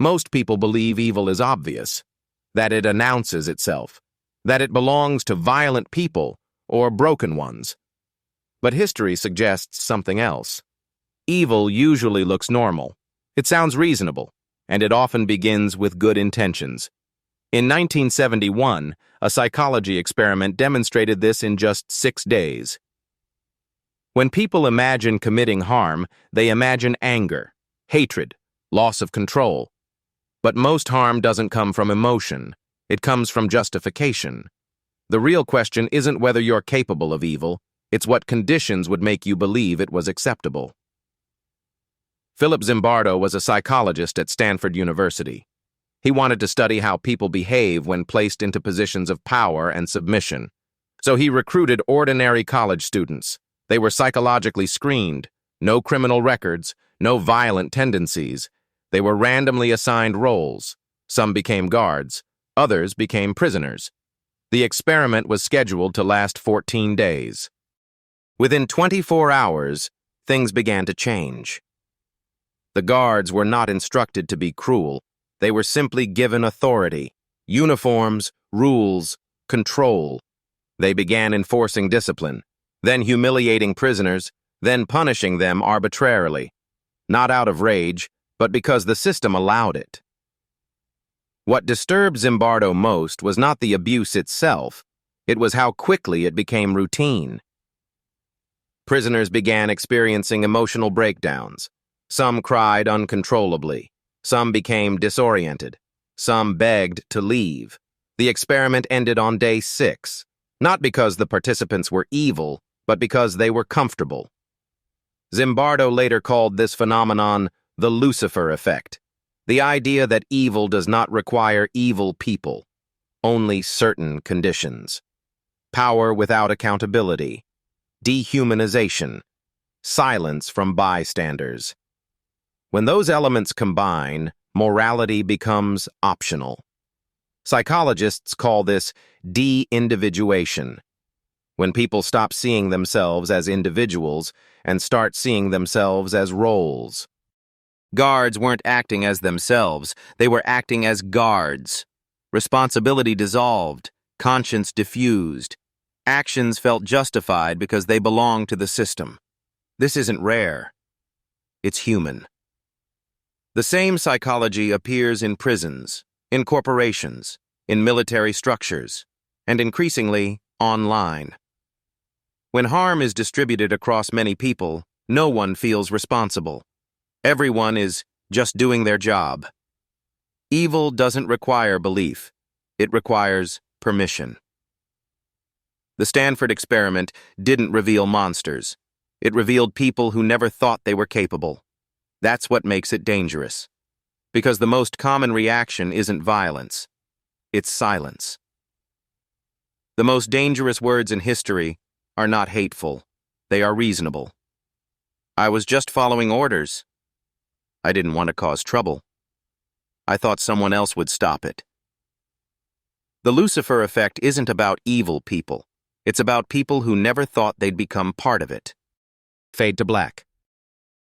Most people believe evil is obvious, that it announces itself, that it belongs to violent people or broken ones. But history suggests something else. Evil usually looks normal. It sounds reasonable, and it often begins with good intentions. In 1971, a psychology experiment demonstrated this in just 6 days. When people imagine committing harm, they imagine anger, hatred, loss of control. But most harm doesn't come from emotion. It comes from justification. The real question isn't whether you're capable of evil, it's what conditions would make you believe it was acceptable. Philip Zimbardo was a psychologist at Stanford University. He wanted to study how people behave when placed into positions of power and submission. So he recruited ordinary college students. They were psychologically screened, no criminal records, no violent tendencies. They were randomly assigned roles. Some became guards, others became prisoners. The experiment was scheduled to last 14 days. Within 24 hours, things began to change. The guards were not instructed to be cruel. They were simply given authority, uniforms, rules, control. They began enforcing discipline, then humiliating prisoners, then punishing them arbitrarily, not out of rage, but because the system allowed it. What disturbed Zimbardo most was not the abuse itself, it was how quickly it became routine. Prisoners began experiencing emotional breakdowns. Some cried uncontrollably. Some became disoriented. Some begged to leave. The experiment ended on day 6, not because the participants were evil, but because they were comfortable. Zimbardo later called this phenomenon the Lucifer effect, the idea that evil does not require evil people, only certain conditions. Power without accountability, dehumanization, silence from bystanders. When those elements combine, morality becomes optional. Psychologists call this de-individuation. When people stop seeing themselves as individuals and start seeing themselves as roles. Guards weren't acting as themselves, they were acting as guards. Responsibility dissolved, conscience diffused. Actions felt justified because they belonged to the system. This isn't rare. It's human. The same psychology appears in prisons, in corporations, in military structures, and increasingly online. When harm is distributed across many people, no one feels responsible. Everyone is just doing their job. Evil doesn't require belief. It requires permission. The Stanford experiment didn't reveal monsters. It revealed people who never thought they were capable. That's what makes it dangerous. Because the most common reaction isn't violence. It's silence. The most dangerous words in history are not hateful. They are reasonable. I was just following orders. I didn't want to cause trouble. I thought someone else would stop it. The Lucifer effect isn't about evil people. It's about people who never thought they'd become part of it. Fade to black.